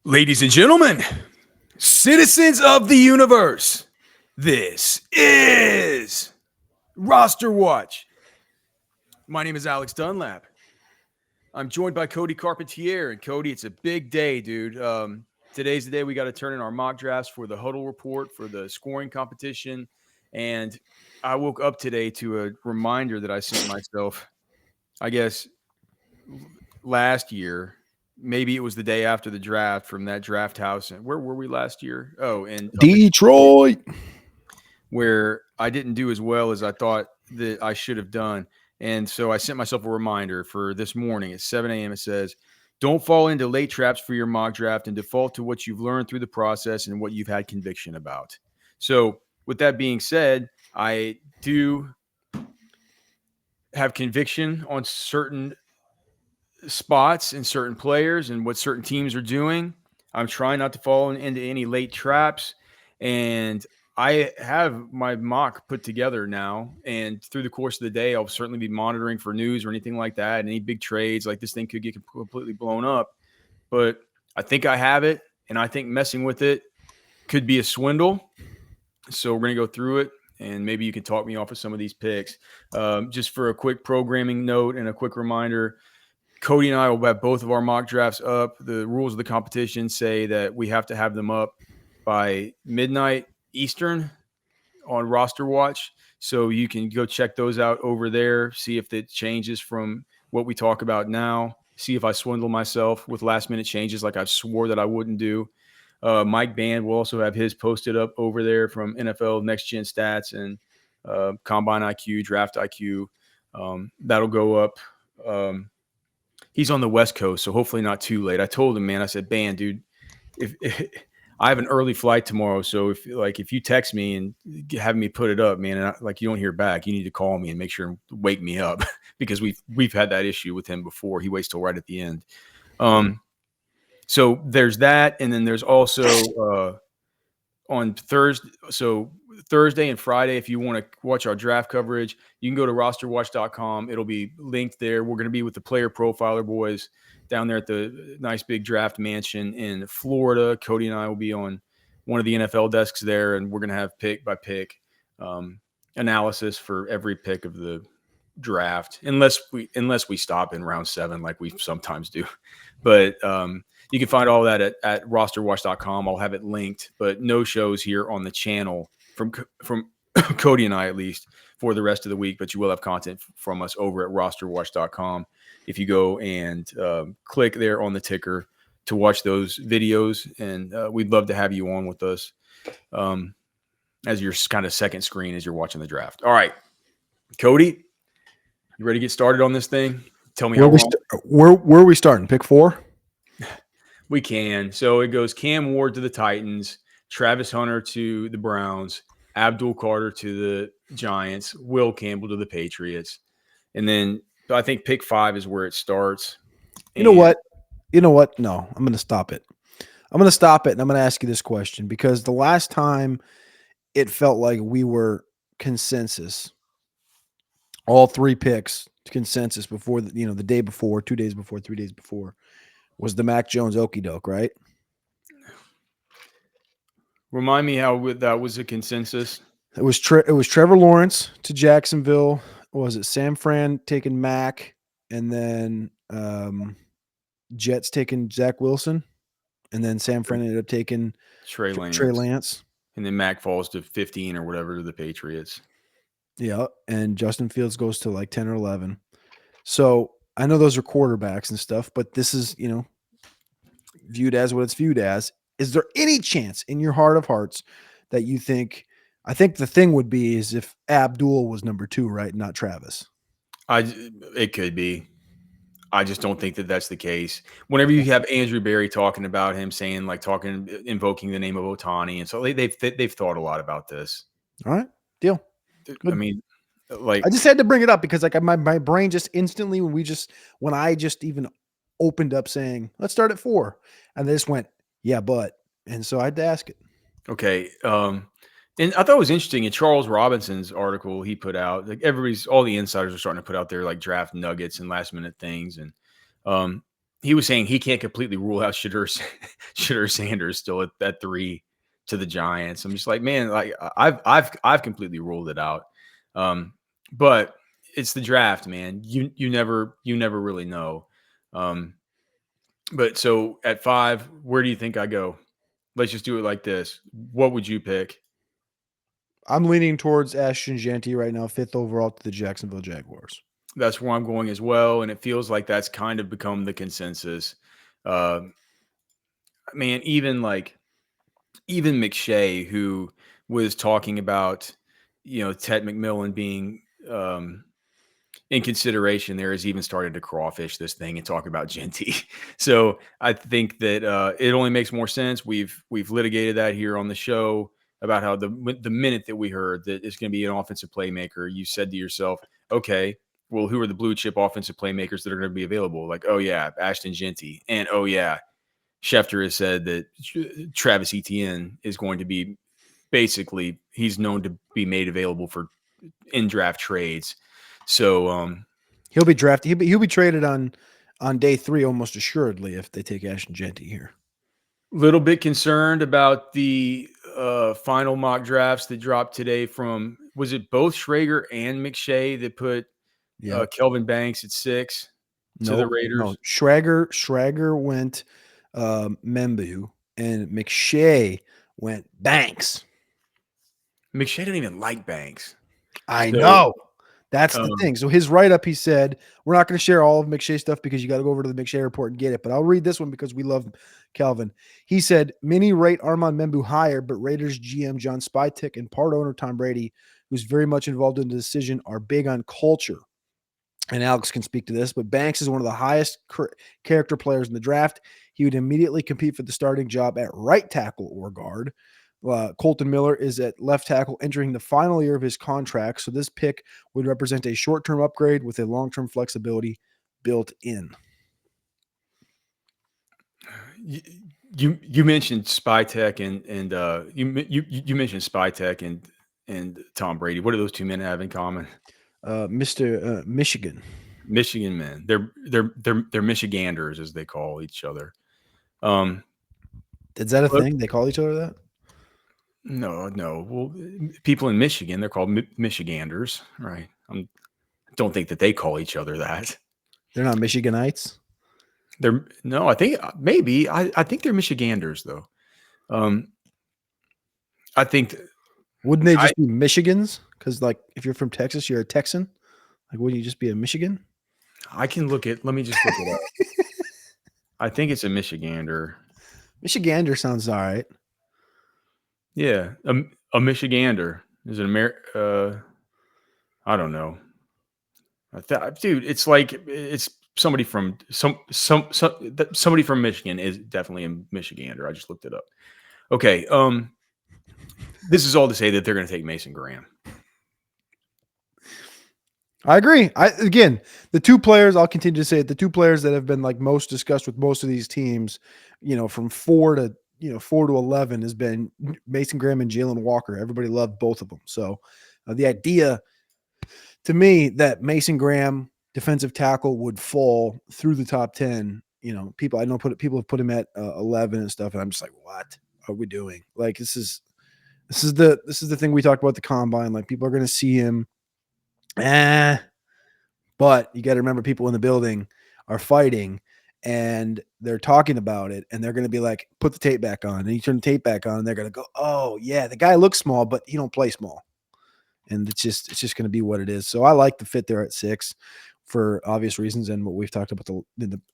Ladies and gentlemen, citizens of the universe, this is Roster Watch. My name is Alex Dunlap. I'm joined by Cody Carpentier. And Cody, it's a big day, dude. Today's the day we got to turn in our mock drafts for the huddle report for the scoring competition. And I woke up today to a reminder that I sent myself, I guess, last year. Maybe it was the day after the draft from that draft house. And where were we last year? Oh, in Detroit, where I didn't do as well as I thought that I should have done. And so I sent myself a reminder for this morning at 7 a.m. It says, don't fall into late traps for your mock draft and default to what you've learned through the process and what you've had conviction about. So with that being said, I do have conviction on certain spots and certain players and what certain teams are doing. I'm trying not to fall into any late traps. And I have my mock put together now. And through the course of the day, I'll certainly be monitoring for news or anything like that. Any big trades, like this thing could get completely blown up. But I think I have it. And I think messing with it could be a swindle. So we're going to go through it. And maybe you can talk me off of some of these picks. Just for a quick programming note and a quick reminder, Cody and I will have both of our mock drafts up. The rules of the competition say that we have to have them up by midnight Eastern on Roster Watch. So you can go check those out over there, see if it changes from what we talk about now, see if I swindle myself with last minute changes like I swore that I wouldn't do. Mike Band will also have his posted up over there from NFL Next Gen Stats and Combine IQ, Draft IQ. That'll go up. He's on the West Coast, so hopefully not too late. I told him, man, I said, Band, dude, if I have an early flight tomorrow, so if you text me and have me put it up, man, and you don't hear back, you need to call me and make sure and wake me up because we've had that issue with him before. He waits till right at the end. So there's that, and then there's also on Thursday. So Thursday and Friday, if you want to watch our draft coverage, you can go to RosterWatch.com. It'll be linked there. We're going to be with the player profiler boys down there at the nice big draft mansion in Florida. Cody and I will be on one of the NFL desks there, and we're going to have pick by pick analysis for every pick of the draft, unless we stop in round 7 like we sometimes do. But you can find all that at rosterwatch.com. I'll have it linked, but no shows here on the channel from Cody and I, at least, for the rest of the week. But you will have content from us over at rosterwatch.com. If you go and click there on the ticker to watch those videos, and we'd love to have you on with us as your kind of second screen as you're watching the draft. All right, Cody, you ready to get started on this thing? Tell me where are we starting? Pick 4? We can. So it goes Cam Ward to the Titans, Travis Hunter to the Browns, Abdul Carter to the Giants, Will Campbell to the Patriots. And then I think pick 5 is where it starts. You know what? No, I'm going to stop it. And I'm going to ask you this question because the last time it felt like we were consensus, all 3 picks consensus before the day before, 2 days before, 3 days before, was the Mac Jones okey doke, right? Remind me how that was a consensus. It was Trevor Lawrence to Jacksonville. Was it San Fran taking Mac, and then Jets taking Zach Wilson, and then San Fran ended up taking Trey Lance, and then Mac falls to 15 or whatever to the Patriots. Yeah, and Justin Fields goes to like 10 or 11. So I know those are quarterbacks and stuff, but this is, viewed as what it's viewed as. Is there any chance in your heart of hearts that you think – I think the thing would be is if Abdul was number 2, right, not Travis. It could be. I just don't think that that's the case. Whenever you have Andrew Berry talking about him, saying invoking the name of Ohtani, and so they've thought a lot about this. All right, deal. Good. I mean, I just had to bring it up because my brain just instantly when I just even opened up saying let's start at 4, and they just went and so I had to ask it. Okay. And I thought it was interesting in Charles Robinson's article he put out, all the insiders are starting to put out there like draft nuggets and last minute things. And he was saying he can't completely rule out Shedeur Sanders still at that 3 to the Giants. I'm just like, man, like I've completely ruled it out. But it's the draft, man. You never really know. Um, but so at 5, where do you think I go? Let's just do it like this. What would you pick? I'm leaning towards Ashton Jeanty right now, 5th overall to the Jacksonville Jaguars. That's where I'm going as well, and it feels like that's kind of become the consensus. Uh, man, even McShay, who was talking about, Ted McMillan being in consideration there, has even started to crawfish this thing and talk about Genty. So I think that it only makes more sense. We've litigated that here on the show about how the minute that we heard that it's going to be an offensive playmaker, you said to yourself, okay, well, who are the blue chip offensive playmakers that are going to be available? Like, oh yeah, Ashton Genty, and oh yeah, Schefter has said that Travis Etienne is going to be basically, he's known to be made available for in draft trades. So he'll be drafted. He'll be traded on day 3 almost assuredly if they take Ashton Jeanty here. Little bit concerned about the final mock drafts that dropped today from, was it both Schrager and McShay that put Kelvin Banks at 6 to the Raiders? No, Schrager went Membu, and McShay went Banks. McShay didn't even like Banks. I know. That's the thing. So his write-up, he said, we're not going to share all of McShay stuff because you got to go over to the McShay report and get it. But I'll read this one because we love Calvin. He said, many rate Armand Membu higher, but Raiders GM John Spytek and part owner Tom Brady, who's very much involved in the decision, are big on culture. And Alex can speak to this, but Banks is one of the highest character players in the draft. He would immediately compete for the starting job at right tackle or guard. Colton Miller is at left tackle, entering the final year of his contract. So this pick would represent a short-term upgrade with a long-term flexibility built in. You mentioned Spytek and you mentioned Spytek and Tom Brady. What do those two men have in common? Mr. Michigan. Michigan men. They're Michiganders, as they call each other. Is that a thing? They call each other that? No. Well, people in Michigan, they're called Michiganders, right? I don't think that they call each other that. They're not Michiganites? I think maybe. I think they're Michiganders, though. I think. Wouldn't they just be Michigans? Because, like, if you're from Texas, you're a Texan. Like, wouldn't you just be a Michigan? Let me just look it up. I think it's a Michigander. Michigander sounds all right. Yeah, a Michigander is an I don't know, dude. It's like it's somebody from somebody from Michigan is definitely a Michigander. I just looked it up. Okay, this is all to say that they're going to take Mason Graham. I agree. Again, the two players, I'll continue to say it, the two players that have been like most discussed with most of these teams, from 4 to 11 has been Mason Graham and Jalen Walker. Everybody loved both of them. So the idea to me that Mason Graham, defensive tackle, would fall through the top 10, people have put him at 11 and stuff. And I'm just like, what are we doing? Like, this is the thing we talked about the combine. Like, people are going to see him. But you got to remember, people in the building are fighting and they're talking about it, and they're going to be like, put the tape back on. And you turn the tape back on and they're going to go, oh yeah, the guy looks small, but he don't play small. And it's just going to be what it is. So I like the fit there at 6 for obvious reasons. And what we've talked about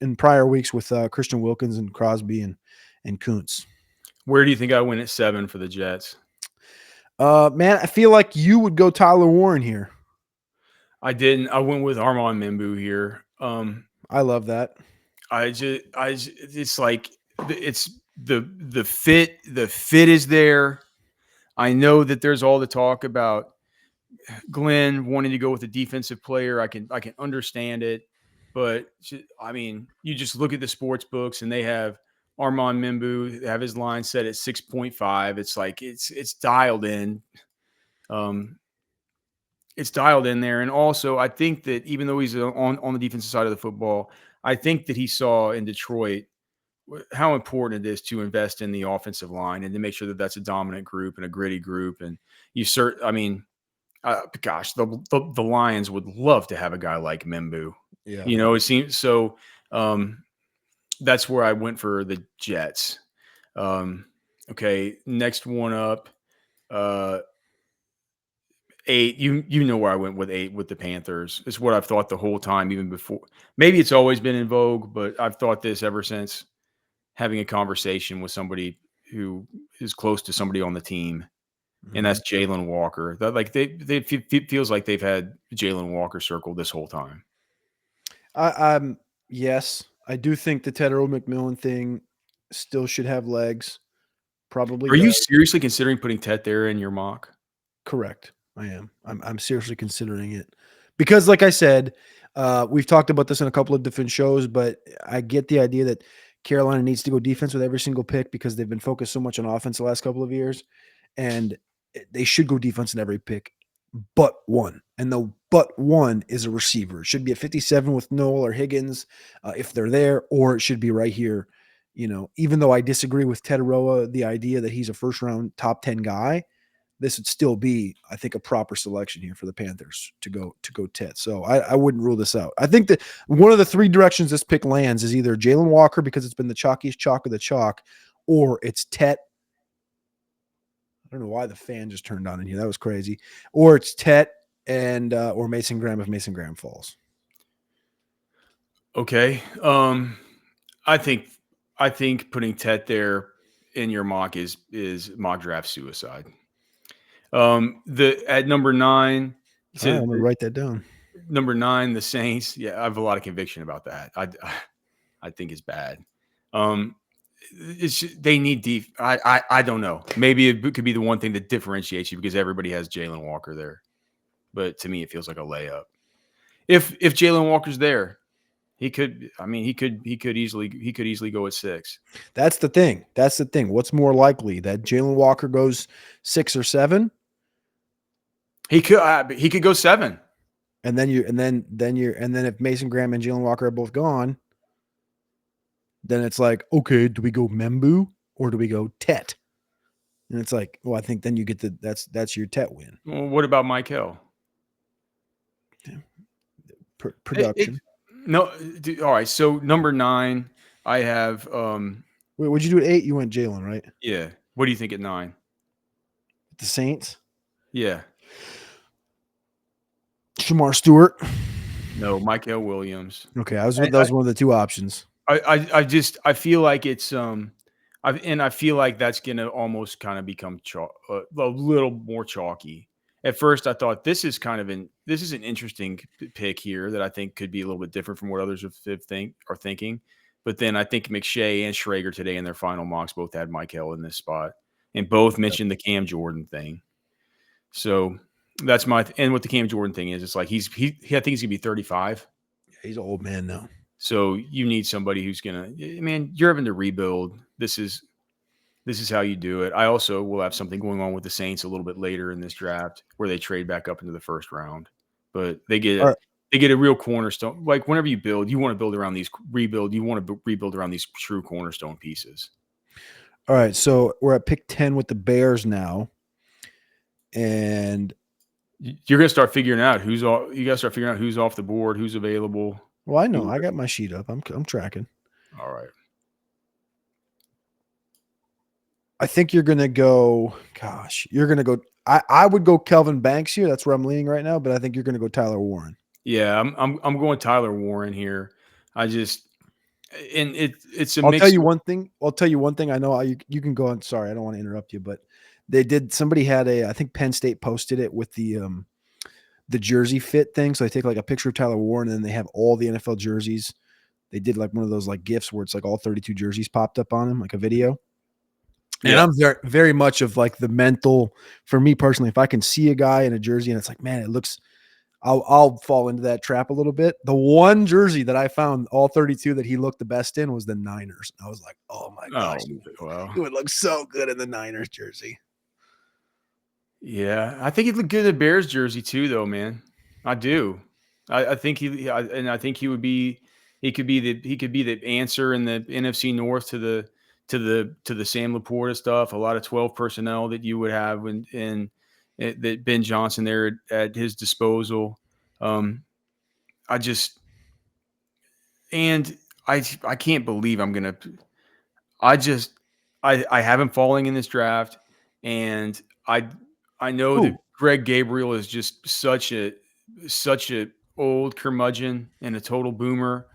in prior weeks with Christian Wilkins and Crosby and Kuntz. Where do you think I went at 7 for the Jets? Man, I feel like you would go Tyler Warren here. I didn't. I went with Armand Membu here. I love that. It's like it's the fit. The fit is there. I know that there's all the talk about Glenn wanting to go with a defensive player. I can understand it, but I mean, you just look at the sports books and they have Armand Membu, have his line set at 6.5. It's like it's dialed in. It's dialed in there. And also, I think that even though he's on the defensive side of the football, I think that he saw in Detroit how important it is to invest in the offensive line and to make sure that that's a dominant group and a gritty group. And I mean, gosh, the Lions would love to have a guy like Membu. Yeah. You know, it seems so. Um, that's where I went for the Jets. Okay, next one up, 8. You know where I went with 8 with the Panthers. It's what I've thought the whole time, even before. Maybe it's always been in vogue, but I've thought this ever since having a conversation with somebody who is close to somebody on the team, and Mhm. that's Jalen Walker. That like they feels like they've had Jalen Walker circled this whole time. I'm yes, I do think the Ted Earl McMillan thing still should have legs. Probably Are you does. seriously considering putting Tet there in your mock? Correct. I am. I'm seriously considering it because, like I said, we've talked about this in a couple of different shows, but I get the idea that Carolina needs to go defense with every single pick because they've been focused so much on offense the last couple of years, and they should go defense in every pick, but one. And the but one is a receiver. It should be at 57 with Noel or Higgins if they're there, or it should be right here. You know, even though I disagree with Ted Roa, the idea that he's a first round top 10 guy, this would still be, I think, a proper selection here for the Panthers to go Tet. So I wouldn't rule this out. I think that one of the 3 directions this pick lands is either Jalen Walker because it's been the chalkiest chalk of the chalk, or it's Tet. I don't know why the fan just turned on in here. That was crazy. Or it's Tet and or Mason Graham if Mason Graham falls. Okay. I think putting Tet there in your mock is mock draft suicide. The at number 9 All right, to I'm gonna write that down. number 9, the Saints. Yeah, I have a lot of conviction about that. I think it's bad. Um, they need deep. I don't know. Maybe it could be the one thing that differentiates you because everybody has Jalen Walker there. But to me, it feels like a layup. If Jalen Walker's there, he could. I mean, he could easily go at 6. That's the thing. That's the thing. What's more likely that Jalen Walker goes 6 or 7? He could go 7. And then if Mason Graham and Jalen Walker are both gone, then it's like, okay, do we go Membu or do we go Tet? And it's like, well, I think then you get that's your Tet win. Well, what about Michael? Production. No, all right. So number 9, I have. Wait, what'd you do at 8? You went Jalen, right? Yeah. What do you think at 9? The Saints. Yeah. Shamar Stewart. No, Michael Williams. Okay, that was one of the 2 options. I feel like it's I feel like that's gonna almost kind of become a little more chalky. At first, I thought this is an interesting pick here that I think could be a little bit different from what others are thinking. But then I think McShay and Schrager today in their final mocks both had Michael in this spot, and both mentioned the Cam Jordan thing. So that's and what the Cam Jordan thing is, it's like I think he's gonna be 35. He's an old man now. So you need somebody who's gonna. Man, you're having to rebuild. This is how you do it. I also will have something going on with the Saints a little bit later in this draft where they trade back up into the first round, but they get a real cornerstone. Like whenever you build, you want to build around these rebuild. You want to rebuild around these true cornerstone pieces. All right, so we're at pick 10 with the Bears now, and you're gonna start figuring out who's off. You got to start figuring out who's off the board, who's available. Well, I know. I got my sheet up. I'm tracking. All right. I think you're going to go, gosh, you're going to go. I would go Kelvin Banks here. That's where I'm leaning right now, but I think you're going to go Tyler Warren. Yeah, I'm going Tyler Warren here. It's a I'll mix. tell you one thing. I know you can go on. Sorry, I don't want to interrupt you, but somebody had I think Penn State posted it with the jersey fit thing. So they take like a picture of Tyler Warren and then they have all the NFL jerseys. They did like one of those like GIFs where it's like all 32 jerseys popped up on him, like a video. And I'm very, very much of like the mental, for me personally, if I can see a guy in a jersey and it's like, man, it looks, I'll fall into that trap a little bit. The one jersey that I found all 32 that he looked the best in was the Niners. I was like, oh my gosh, he would look so good in the Niners jersey. Yeah, I think he'd look good in the Bears jersey too, though, man. I do. I think he would be. He could be the answer in the NFC North to the Sam Laporta stuff. A lot of 12 personnel that you would have in that Ben Johnson there at his disposal. I just and I can't believe I'm gonna. I just I have him falling in this draft, and I know that Who? Greg Gabriel is just such a old curmudgeon and a total boomer,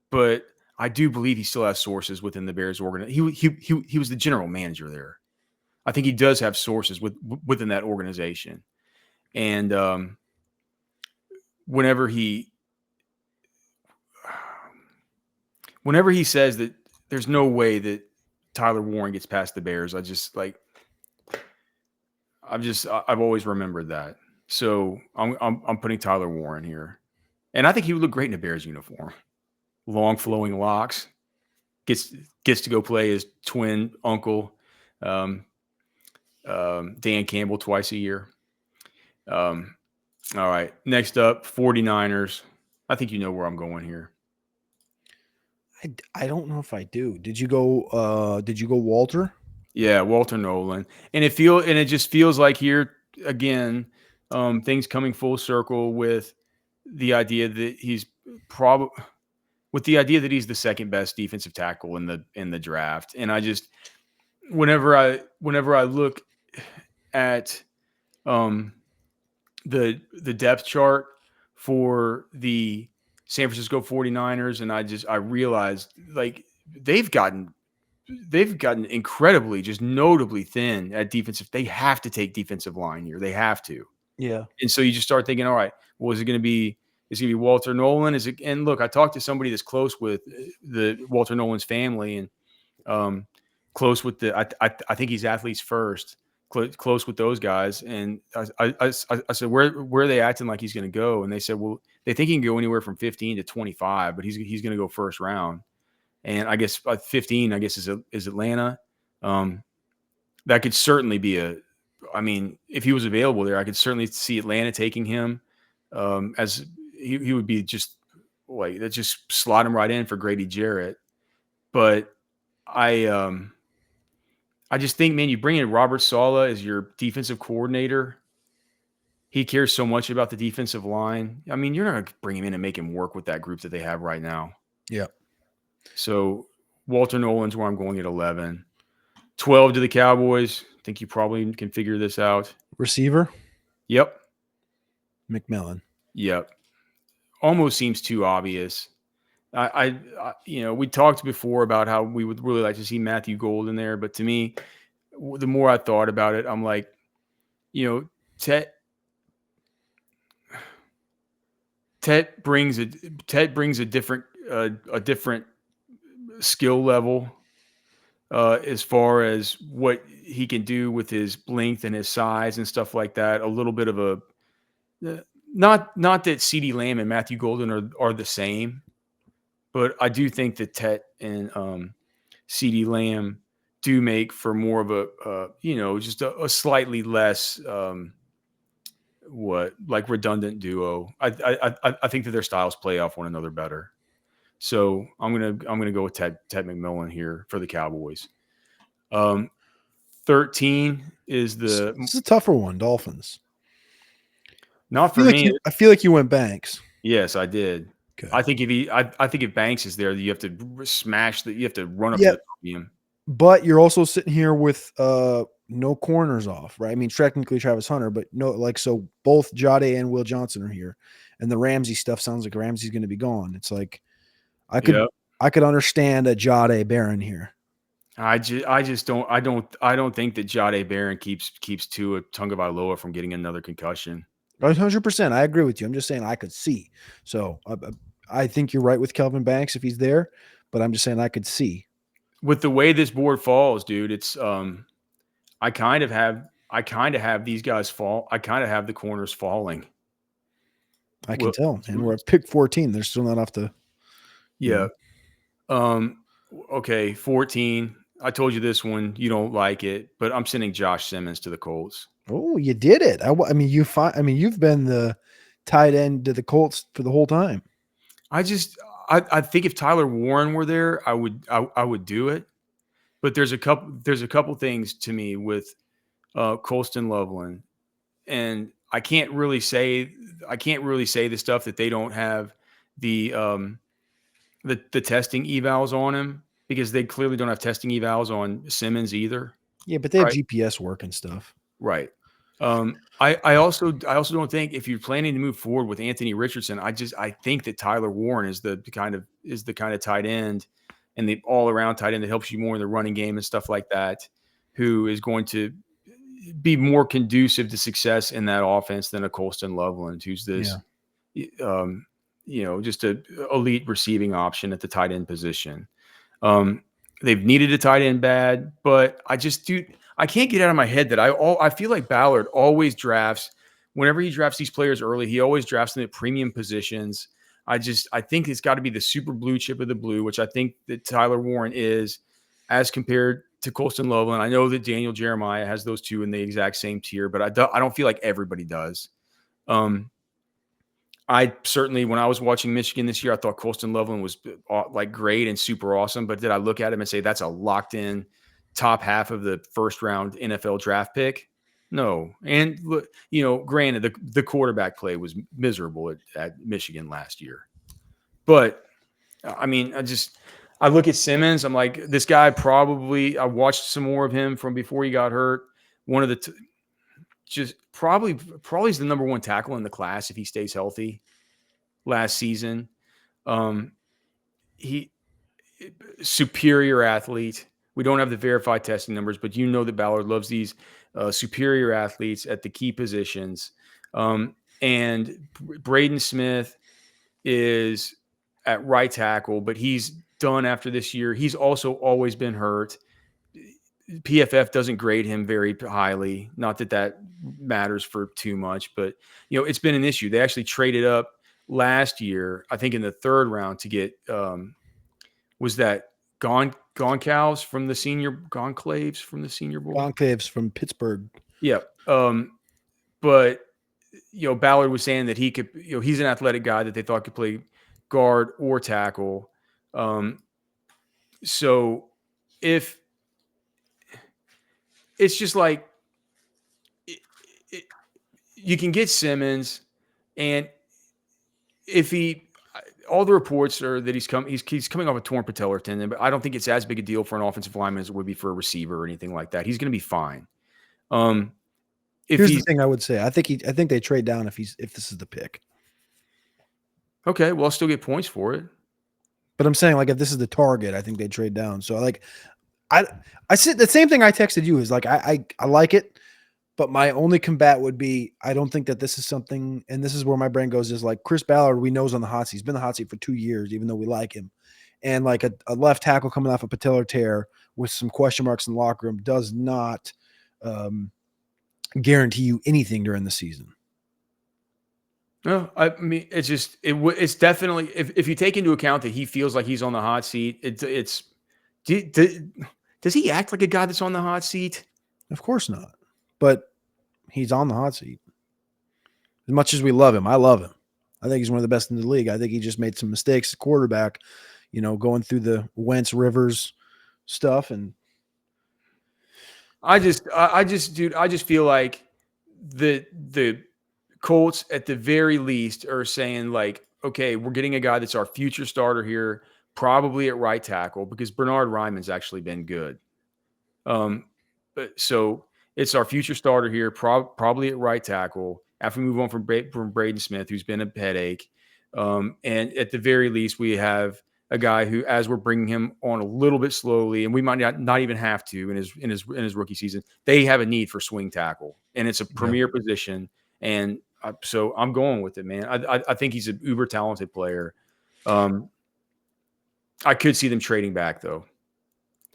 but I do believe he still has sources within the Bears organization. He was the general manager there. I think he does have sources within that organization, and whenever he whenever he says that there's no way that Tyler Warren gets past the Bears, I've always remembered that. So I'm putting Tyler Warren here, and I think he would look great in a Bears uniform. Long flowing locks, gets to go play his twin uncle, um, Dan Campbell, twice a year. All right, next up, 49ers. I think you know where I'm going here. I don't know if I do. Did you go Walter? Yeah, Walter Nolan, and it just feels like here again, things coming full circle with the idea that he's probably with the idea that he's the second best defensive tackle in the draft. And I just whenever I look at the depth chart for the San Francisco 49ers, and I realized like they've gotten incredibly, just notably thin at defensive. They have to take defensive line here. They have to. Yeah. And so you just start thinking, all right, well, is it going to be Walter Nolan? Is it? And look, I talked to somebody that's close with the Walter Nolan's family, and close with I think he's athletes first, close with those guys. And I said, where are they acting like he's going to go? And they said, well, they think he can go anywhere from 15 to 25, but he's going to go first round. And I guess 15, I guess is Atlanta. That could certainly be I mean, if he was available there, I could certainly see Atlanta taking him, as he would be just like that, just slot him right in for Grady Jarrett. But I just think, man, you bring in Robert Saleh as your defensive coordinator. He cares so much about the defensive line. I mean, you're not going to bring him in and make him work with that group that they have right now. Yeah. So Walter Nolan's where I'm going at 11. 12 to the Cowboys. I think you probably can figure this out. Receiver? Yep. McMillan. Yep. Almost seems too obvious. I we talked before about how we would really like to see Matthew Gold in there, but to me, the more I thought about it, I'm like, Tet brings a different skill level as far as what he can do with his length and his size and stuff like that. A little bit of a not that CeeDee Lamb and Matthew Golden are the same, but I do think that Tet and CeeDee Lamb do make for more of a just a slightly less redundant duo. I think that their styles play off one another better. So I'm gonna go with Ted McMillan here for the Cowboys. 13 is This is a tougher one, Dolphins. not for me. I feel like you went Banks. Yes, I did. Good. I think if Banks is there, you have to you have to run up to the podium. But you're also sitting here with no corners off, right? I mean, technically Travis Hunter, but so both Jade and Will Johnson are here. And the Ramsey stuff sounds like Ramsey's going to be gone. It's like I could understand a Jade Barron here. I don't think that Jade Barron keeps Tua Tagovailoa from getting another concussion. 100%. I agree with you. I'm just saying I could see. So I think you're right with Kelvin Banks if he's there, but I'm just saying I could see. With the way this board falls, dude, it's I kind of have these guys fall. I kind of have the corners falling. I can tell. And we're at pick 14. They're still not off the. Yeah. Okay, 14. I told you this one. You don't like it, but I'm sending Josh Simmons to the Colts. Oh, you did it. I mean, you've been the tight end to the Colts for the whole time. I I think if Tyler Warren were there, I would do it. But there's a couple things to me with Colston Loveland, and I can't really say the stuff that they don't have the testing evals on him, because they clearly don't have testing evals on Simmons either. Yeah, but they have Right. GPS work and stuff. Right. I also don't think, if you're planning to move forward with Anthony Richardson, I think that Tyler Warren is the kind of tight end, and the all around tight end that helps you more in the running game and stuff like that, who is going to be more conducive to success in that offense than a Colston Loveland, who's this, just a elite receiving option at the tight end position. They've needed a tight end bad, but I can't get out of my head that I feel like Ballard always drafts, whenever he drafts these players early, he always drafts them at premium positions. I think it's got to be the super blue chip of the blue, which I think that Tyler Warren is, as compared to Colston Loveland. I know that Daniel Jeremiah has those two in the exact same tier, but I don't feel like everybody does. I certainly, when I was watching Michigan this year, I thought Colston Loveland was like great and super awesome. But did I look at him and say that's a locked in top half of the first round NFL draft pick? No. And granted, the quarterback play was miserable at Michigan last year. But I mean, I look at Simmons. I'm like, this guy I watched some more of him from before he got hurt. One of the just probably is the number one tackle in the class if he stays healthy last season. He superior athlete. We don't have the verified testing numbers, but you know that Ballard loves these superior athletes at the key positions. And Braden Smith is at right tackle, but he's done after this year. He's also always been hurt. PFF doesn't grade him very highly. Not that matters for too much, but it's been an issue. They actually traded up last year, I think in the third round, to get was that Goncalves from the Senior Bowl? Goncalves from Pittsburgh. Yeah. But Ballard was saying that he could, he's an athletic guy that they thought could play guard or tackle. So if it's just like you can get Simmons, and if all the reports are that he's coming off a torn patellar tendon, but I don't think it's as big a deal for an offensive lineman as it would be for a receiver or anything like that. He's going to be fine. Here's the thing I would say. I think they trade down if this is the pick. Okay, well, I'll still get points for it. But I'm saying, like, if this is the target, I think they trade down. So, like, I said the same thing I texted you is like, I like it, but my only combat would be, I don't think that this is something, and this is where my brain goes, is like Chris Ballard, we know is on the hot seat. He's been the hot seat for 2 years, even though we like him. And like a left tackle coming off a patellar tear with some question marks in the locker room does not guarantee you anything during the season. No, I mean, it's definitely, if you take into account that he feels like he's on the hot seat, does he act like a guy that's on the hot seat? Of course not. But he's on the hot seat. As much as we love him, I love him. I think he's one of the best in the league. I think he just made some mistakes at quarterback, going through the Wentz Rivers stuff. And I just feel like the Colts at the very least are saying, like, okay, we're getting a guy that's our future starter here, probably at right tackle, because Bernard Ryman's actually been good. But so it's our future starter here, probably at right tackle, after we move on from Braden Smith, who's been a headache. And at the very least, we have a guy who, as we're bringing him on a little bit slowly, and we might not even have to in his rookie season, they have a need for swing tackle, and it's a premier position. And so I'm going with it, man. I think he's an uber talented player. I could see them trading back, though.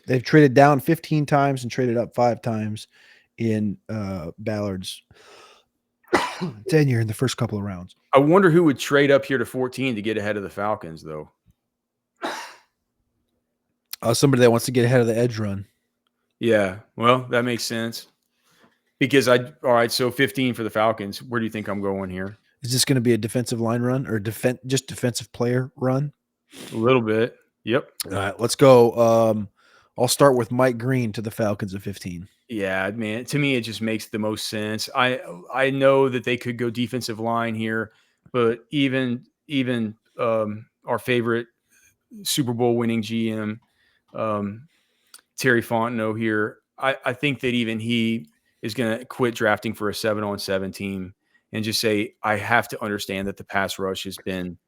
They've traded down 15 times and traded up 5 times in Ballard's tenure in the first couple of rounds. I wonder who would trade up here to 14 to get ahead of the Falcons, though. Somebody that wants to get ahead of the edge run. Yeah, well, that makes sense. Because all right, so 15 for the Falcons. Where do you think I'm going here? Is this going to be a defensive line run or just defensive player run? A little bit. Yep. All right, let's go. I'll start with Mike Green to the Falcons at 15. Yeah, man. To me, it just makes the most sense. I know that they could go defensive line here, but even our favorite Super Bowl winning GM, um, Terry Fontenot here, I think that even he is going to quit drafting for a 7-on-7 team and just say, I have to understand that the pass rush has been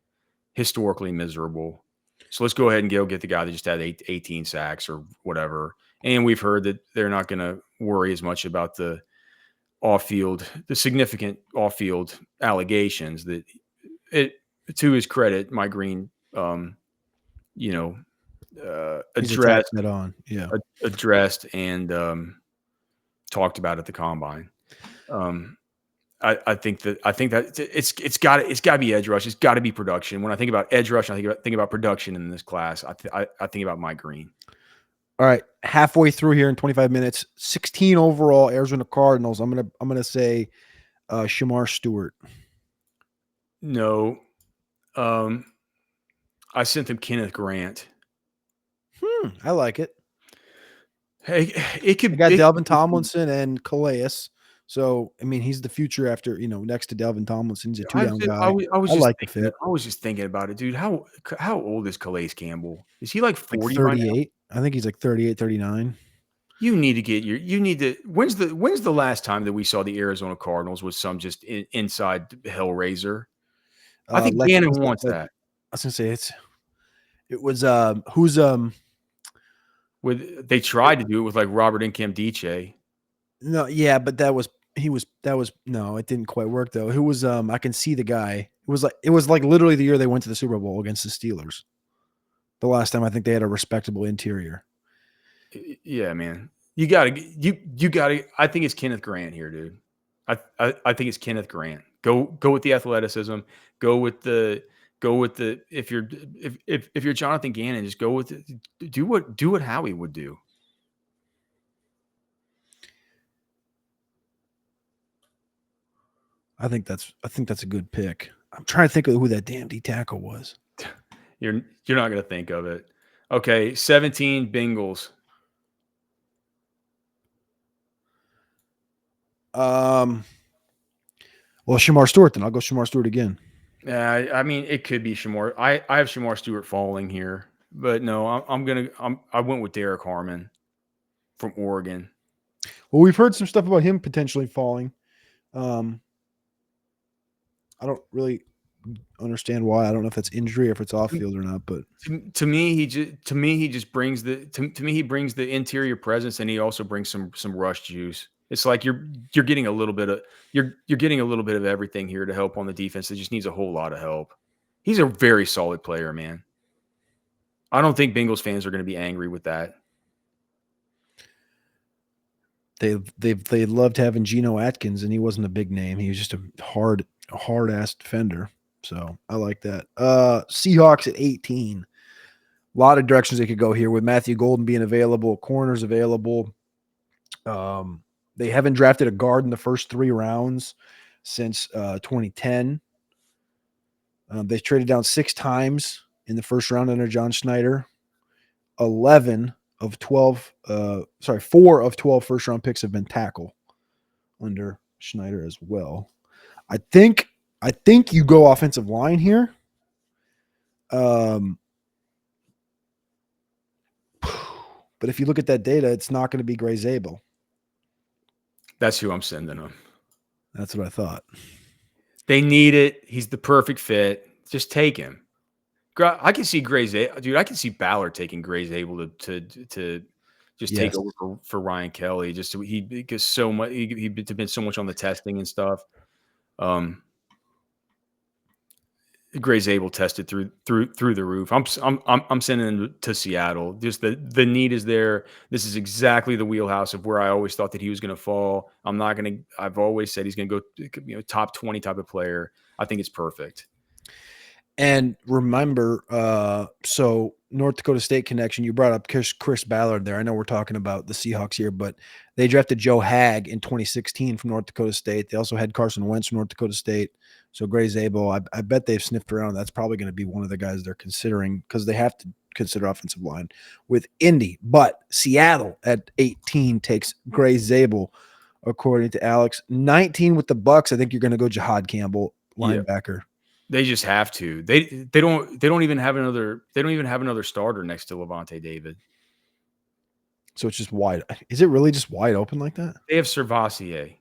historically miserable. So let's go ahead and go get the guy that just had 18 sacks or whatever. And we've heard that they're not going to worry as much about the significant off-field allegations that it, to his credit, Mike Green, you know, He's attacked addressed, that on. Yeah. addressed and talked about at the combine. I think that it's got to be edge rush. It's got to be production. When I think about edge rush, I think about production in this class. I think about Mike Green. All right, halfway through here in 25 minutes, 16 overall Arizona Cardinals. I'm gonna say Shamar Stewart. No, I sent him Kenneth Grant. I like it. Hey, it could. I got It, Delvin Tomlinson and Calais. So I mean, he's the future after next to Delvin Tomlinson. He's a two-down guy. I like the fit. I was just thinking about it, dude. How old is Calais Campbell? Is he like Like 40 by now? 38. I think he's like 38, 39. You need to get your. You need to. When's the last time that we saw the Arizona Cardinals with some just inside Hellraiser? I think Gannon wants that. I was gonna say it was who's They tried to do it with like Robert Nkemdiche. no, yeah, but that was no, it didn't quite work though. Who was I can see the guy. It was like literally the year they went to the Super Bowl against the Steelers. The last time I think they had a respectable interior. Yeah, man. You gotta. I think it's Kenneth Grant here, dude. I think it's Kenneth Grant. Go with the athleticism. Go with the. If you're Jonathan Gannon, just go with it. Do what Howie would do. I think that's a good pick. I'm trying to think of who that damn D tackle was. You're not gonna think of it. Okay, 17 Bengals. Well, Shamar Stewart. Then I'll go Shamar Stewart again. Yeah, I mean it could be Shamar. I have Shamar Stewart falling here, but no, I went with Derek Harmon from Oregon. Well, we've heard some stuff about him potentially falling. I don't really understand why. I don't know if that's injury or if it's off field or not. But to me, he just brings he brings the interior presence, and he also brings some rush juice. It's like you're getting a little bit of you're getting a little bit of everything here to help on the defense. It just needs a whole lot of help. He's a very solid player, man. I don't think Bengals fans are going to be angry with that. they loved having Geno Atkins, and he wasn't a big name. He was just a hard ass defender. So I like that. Seahawks at 18. A lot of directions they could go here with Matthew Golden being available, corners available. They haven't drafted a guard in the first 3 rounds since 2010. They traded down 6 times in the first round under John Schneider. 4 of 12 first round picks have been tackle under Schneider as well. I think you go offensive line here. But if you look at that data, it's not going to be Gray Zabel. That's who I'm sending them. That's what I thought. They need it. He's the perfect fit. Just take him. I can see Gray's dude. I can see Ballard taking Gray's able to just take over for Ryan Kelly. Just so because so much he'd been so much on the testing and stuff. Gray's able tested through the roof. I'm sending him to Seattle. Just the need is there. This is exactly the wheelhouse of where I always thought that he was going to fall. I've always said he's going to go top 20 type of player. I think it's perfect. And remember, so North Dakota State connection. You brought up Chris Ballard there. I know we're talking about the Seahawks here, but they drafted Joe Hag in 2016 from North Dakota State. They also had Carson Wentz from North Dakota State. So Gray Zabel, I bet they've sniffed around. That's probably going to be one of the guys they're considering because they have to consider offensive line with Indy. But Seattle at 18 takes Gray Zabel, according to Alex. 19 with the Bucks. I think you're going to go Jahad Campbell, linebacker. Yeah. They just have to. They don't even have another starter next to Levante David. So it's just wide. Is it really just wide open like that? They have Servassier.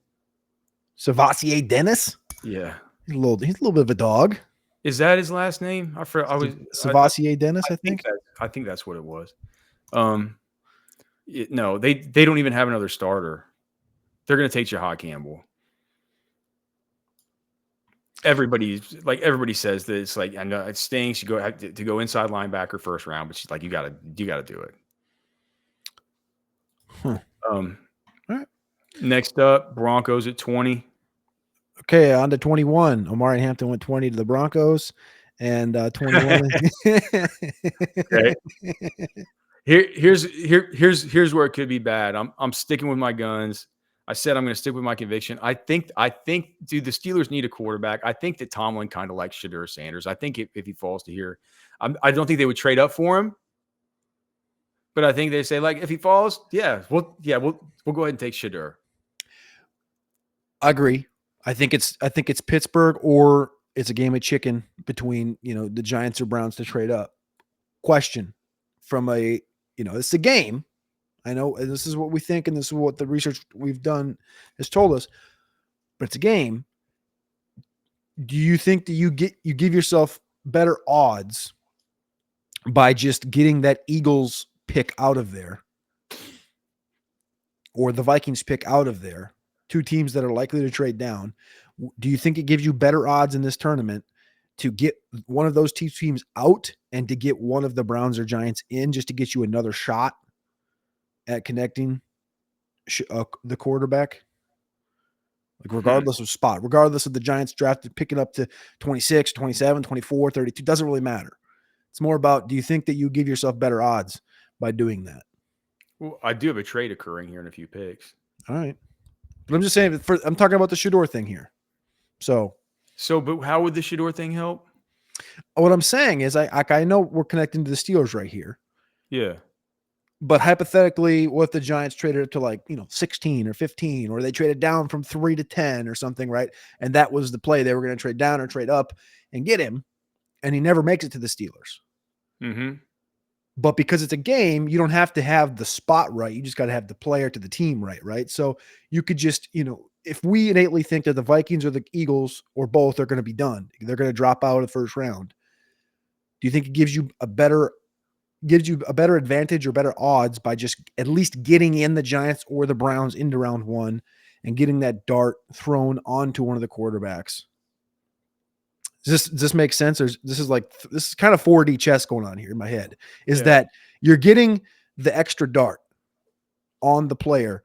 Servassier Dennis? Yeah. He's a little bit of a dog. Is that his last name? Servassier Dennis, I think. I think that's what it was. No, they don't even have another starter. They're going to take Jahad Campbell. Everybody says that it's like, I know it stinks. You have to go inside linebacker first round, but she's like, you got to do it. All right. Next up, Broncos at 20. Okay, on to 21. Omari Hampton went 20 to the Broncos, and 21. Okay. Here's where it could be bad. I'm sticking with my guns. I said I'm going to stick with my conviction. I think, dude, the Steelers need a quarterback. I think that Tomlin kind of likes Shedeur Sanders. I think if he falls to here, I don't think they would trade up for him. But I think they say, like, if he falls, we'll go ahead and take Shedeur. I agree. I think it's Pittsburgh, or it's a game of chicken between, the Giants or Browns to trade up. Question from it's a game. I know, and this is what we think, and this is what the research we've done has told us, but it's a game. Do you think that you give yourself better odds by just getting that Eagles pick out of there, or the Vikings pick out of there, two teams that are likely to trade down? Do you think it gives you better odds in this tournament to get one of those two teams out and to get one of the Browns or Giants in, just to get you another shot at connecting the quarterback? Like, regardless of spot, regardless of the Giants drafted picking up to 26, 27, 24, 32, doesn't really matter. It's more about, do you think that you give yourself better odds by doing that? Well, I do have a trade occurring here in a few picks. All right. But I'm just saying, I'm talking about the Shedeur thing here. So, but how would the Shedeur thing help? What I'm saying is, I know we're connecting to the Steelers right here. Yeah. But hypothetically, what if the Giants traded it to 16 or 15, or they traded down from 3 to 10 or something, right? And that was the play. They were going to trade down or trade up and get him, and he never makes it to the Steelers. Mm-hmm. But because it's a game, you don't have to have the spot right. You just got to have the player to the team right? So you could just, if we innately think that the Vikings or the Eagles or both are going to be done, they're going to drop out of the first round, do you think it gives you a better advantage or better odds by just at least getting in the Giants or the Browns into round one and getting that dart thrown onto one of the quarterbacks? Does this make sense? Or this is kind of 4D chess going on here in my head, is that you're getting the extra dart on the player.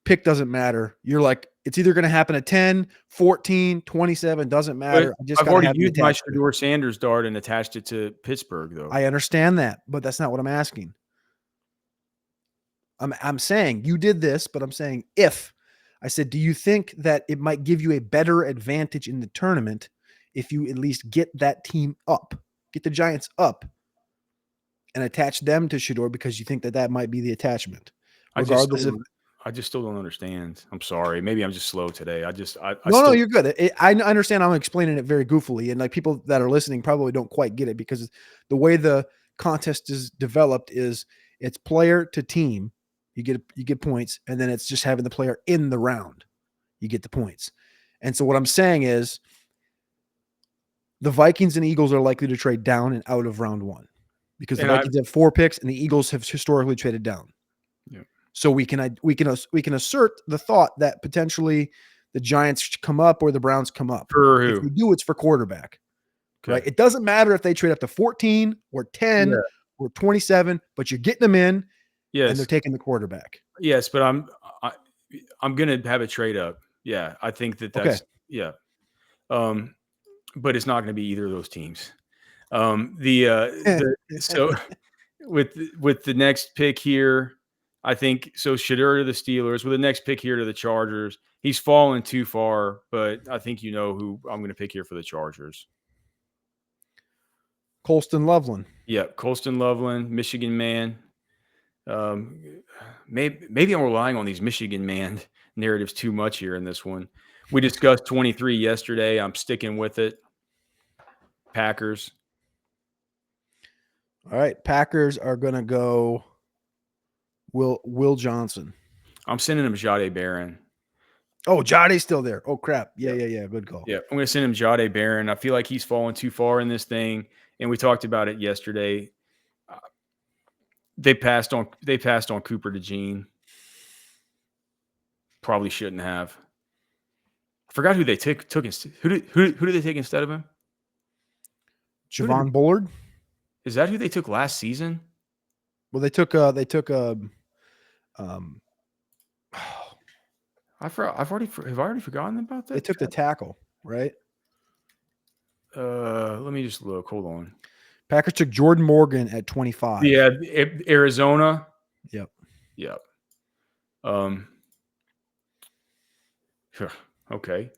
Pick doesn't matter. You're like, it's either going to happen at 10, 14, 27, doesn't matter. I've already used my Shedeur Sanders dart and attached it to Pittsburgh, though. I understand that, but that's not what I'm asking. I'm saying you did this, but I'm saying if. I said, do you think that it might give you a better advantage in the tournament if you at least get that team up, get the Giants up, and attach them to Shedeur because you think that might be the attachment? Regardless I just still don't understand. I'm sorry. Maybe I'm just slow today. No, you're good. I understand. I'm explaining it very goofily, and like people that are listening probably don't quite get it, because the way the contest is developed is it's player to team. You get points, and then it's just having the player in the round. You get the points. And so what I'm saying is the Vikings and Eagles are likely to trade down and out of round one, because the Vikings have 4 picks and the Eagles have historically traded down. Yeah. So we can assert the thought that potentially the Giants come up or the Browns come up. For who? If we do, it's for quarterback. Okay. Right? It doesn't matter if they trade up to 14 or 10 or 27, but you're getting them in, and they're taking the quarterback. Yes, but I'm going to have a trade up. Yeah, I think that's but it's not going to be either of those teams. So with the next pick here, I think so. Shadur to the Steelers with the next pick here to the Chargers. He's fallen too far, but I think you know who I'm going to pick here for the Chargers. Colston Loveland. Yeah, Colston Loveland, Michigan man. Maybe I'm relying on these Michigan man narratives too much here in this one. We discussed 23 yesterday. I'm sticking with it. Packers. All right, Packers are going to go Will Johnson. I'm sending him Jade Barron. Oh, Jade's still there. Oh, crap. Yeah. Good call. Yeah, I'm going to send him Jade Barron. I feel like he's fallen too far in this thing, and we talked about it yesterday. They passed on Cooper DeJean. Probably shouldn't have. I forgot who they took. Who did they take instead of him? Javon Bullard. Is that who they took last season? Well, I've already forgotten about that. They took the tackle, right? Let me just look. Hold on. Packers took Jordan Morgan at 25. Yeah, Arizona. Yep. Okay.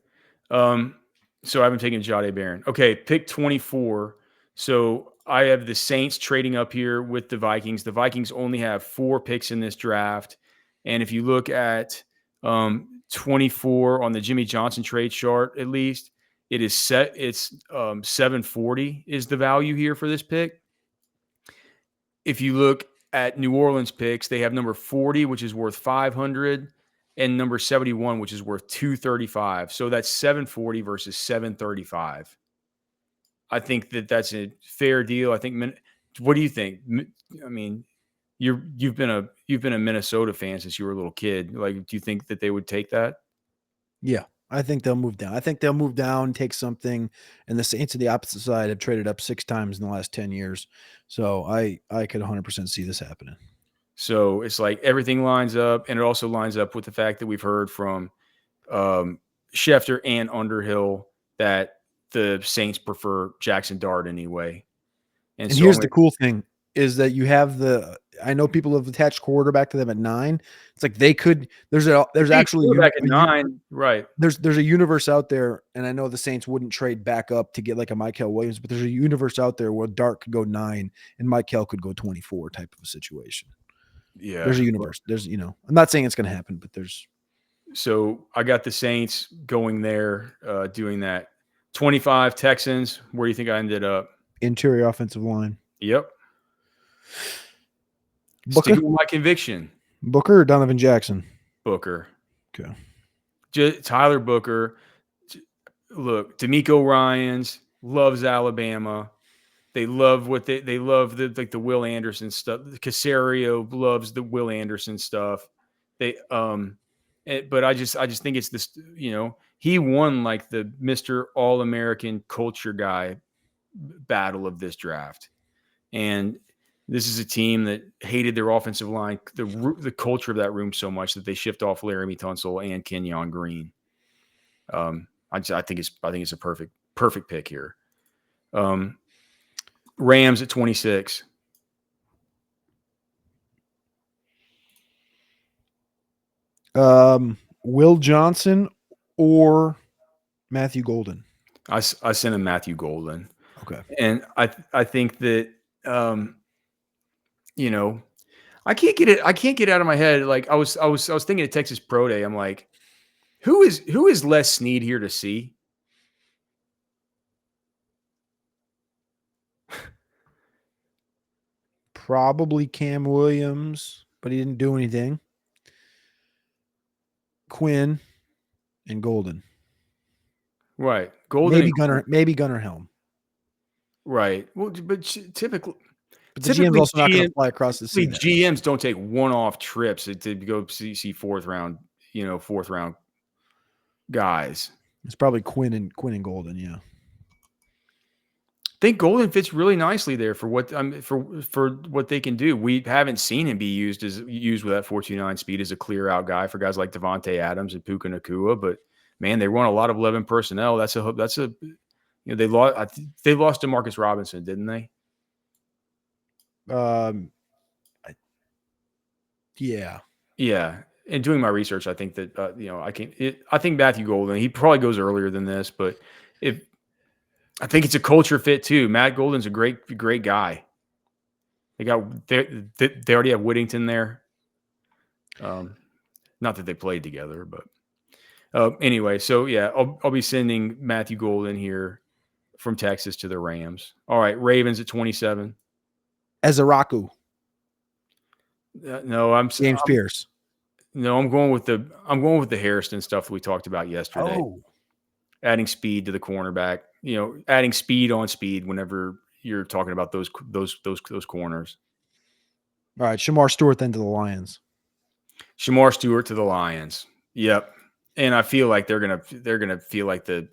So I haven't taken Jade Barron. Okay, pick 24. So I have the Saints trading up here with the Vikings. The Vikings only have 4 picks in this draft. And if you look at 24 on the Jimmy Johnson trade chart, at least, it is set. It's 740 is the value here for this pick. If you look at New Orleans picks, they have number 40, which is worth 500, and number 71, which is worth 235. So that's 740 versus 735. I think that's a fair deal. I think. What do you think? I mean, you've been a Minnesota fan since you were a little kid. Like, do you think that they would take that? Yeah, I think they'll move down. I think they'll move down, take something, and the Saints on the opposite side have traded up 6 times in the last 10 years. So I could 100% see this happening. So it's like everything lines up, and it also lines up with the fact that we've heard from Schefter and Underhill that the Saints prefer Jackson Dart anyway. And so here's the cool thing is that you have I know people have attached quarterback to them at 9. It's like they could, there's actually quarterback at 9, right? There's a universe out there, and I know the Saints wouldn't trade back up to get like a Michael Williams, but there's a universe out there where Dart could go 9 and Michael could go 24 type of a situation. Yeah. There's a universe. There's, I'm not saying it's going to happen, but there's. So I got the Saints going there, doing that. 25 Texans. Where do you think I ended up? Interior offensive line. Yep. Booker? Sticking with my conviction. Booker or Donovan Jackson? Booker. Okay. Tyler Booker. Look, D'Amico Ryans loves Alabama. They love they love the Will Anderson stuff. Casario loves the Will Anderson stuff. But I just think it's this, he won like the Mr. All-American culture guy battle of this draft. And this is a team that hated their offensive line, the culture of that room so much that they shipped off Laramie Tunsil and Kenyon Green. I think it's a perfect pick here. Rams at 26. Will Johnson or Matthew Golden? I sent him Matthew Golden. Okay. And I think that I can't get it out of my head. Like I was thinking of Texas Pro Day. I'm like, who is Les Snead here to see? Probably Cam Williams, but he didn't do anything. Quinn and Golden. Right. Golden. Maybe Gunnar Helm. Right. Well, but typically. But the GM's also not going to fly across the sea. GMs don't take one-off trips to go see fourth round guys. It's probably Quinn and Golden, yeah. I think Golden fits really nicely there for what for what they can do. We haven't seen him be used with that 4.29 speed as a clear out guy for guys like Devontae Adams and Puka Nacua, but man, they run a lot of 11 personnel. They lost DeMarcus Robinson, didn't they? Yeah. Yeah. And doing my research, I think that I think Matthew Golden, he probably goes earlier than this, but I think it's a culture fit too. Matt Golden's a great guy. They already have Whittington there. Not that they played together, but anyway. So yeah, I'll be sending Matthew Golden here from Texas to the Rams. All right, Ravens at 27. Ezeraku. No, James Pierce. No, I'm going with the Harrison stuff that we talked about yesterday. Oh. Adding speed to the cornerback. Adding speed on speed whenever you're talking about those corners. All right, Shamar Stewart then to the Lions. Shamar Stewart to the Lions. Yep. And I feel like they're gonna feel like they're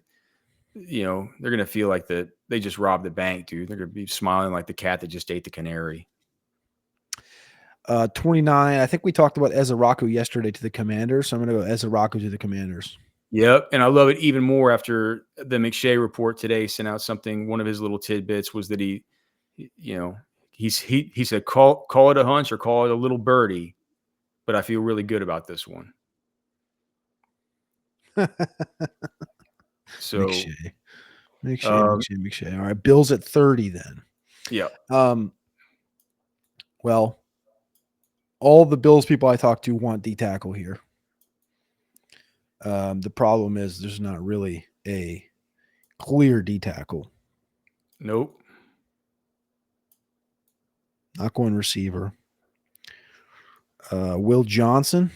gonna feel like they just robbed the bank, dude. They're gonna be smiling like the cat that just ate the canary. 29. I think we talked about Ezeraku yesterday to the Commanders, so I'm going to go Ezeraku to the Commanders. Yep, and I love it even more after the McShay report today sent out something. One of his little tidbits was that he said call it a hunch or call it a little birdie, but I feel really good about this one. So McShay. All right, Bills at 30 then. Yeah. Well, all the Bills people I talk to want D tackle here. The problem is there's not really a clear D tackle. Nope. Not going receiver. Will Johnson.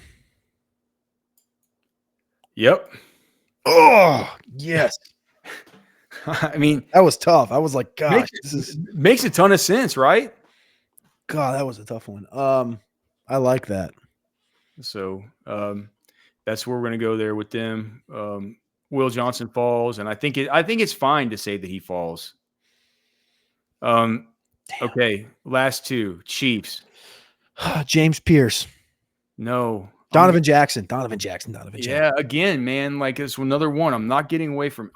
Yep. Oh, yes. I mean, that was tough. I was like, gosh, makes a ton of sense, right? God, that was a tough one. I like that. So that's where we're going to go there with them. Will Johnson falls, and I think it's fine to say that he falls. Okay, last two Chiefs. James Pierce. No. Donovan Jackson. Yeah, again, man, like it's another one. I'm not getting away from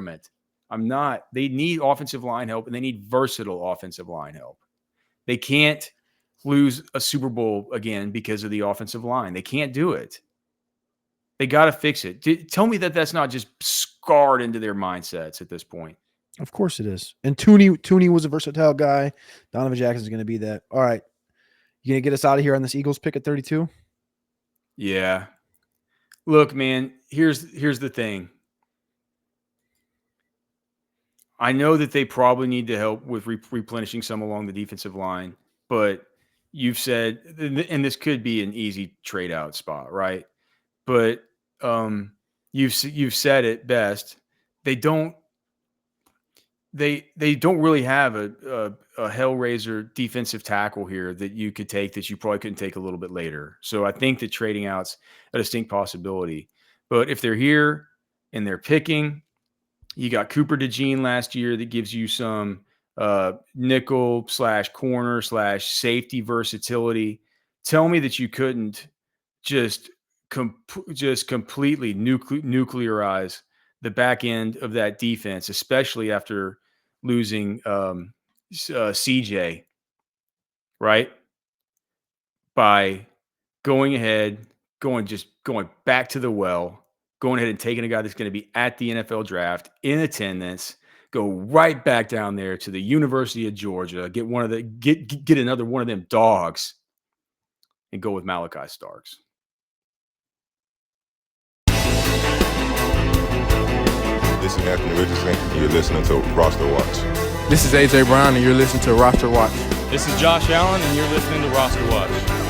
it. I'm not. They need offensive line help, and they need versatile offensive line help. They can't lose a Super Bowl again because of the offensive line. They can't do it. They got to fix it. Tell me that that's not just scarred into their mindsets at this point. Of course it is. And Tooney was a versatile guy. Donovan Jackson is going to be that. All right. You going to get us out of here on this Eagles pick at 32? Yeah. Look, man, here's the thing. I know that they probably need to help with replenishing some along the defensive line, but you've said, and this could be an easy trade out spot, right? But you've said it best. They don't really have a hellraiser defensive tackle here that you could take that you probably couldn't take a little bit later. So I think that trading out's a distinct possibility. But if they're here and they're picking, you got Cooper DeJean last year that gives you some nickel / corner / safety versatility. Tell me that you couldn't just completely nuclearize the back end of that defense, especially after losing CJ, right? By going back to the well, going ahead and taking a guy that's going to be at the NFL draft in attendance, go right back down there to the University of Georgia, get another one of them dogs, and go with Malachi Starks. This is Anthony Richardson. You're listening to RosterWatch. This is AJ Brown, and you're listening to RosterWatch. This is Josh Allen, and you're listening to RosterWatch.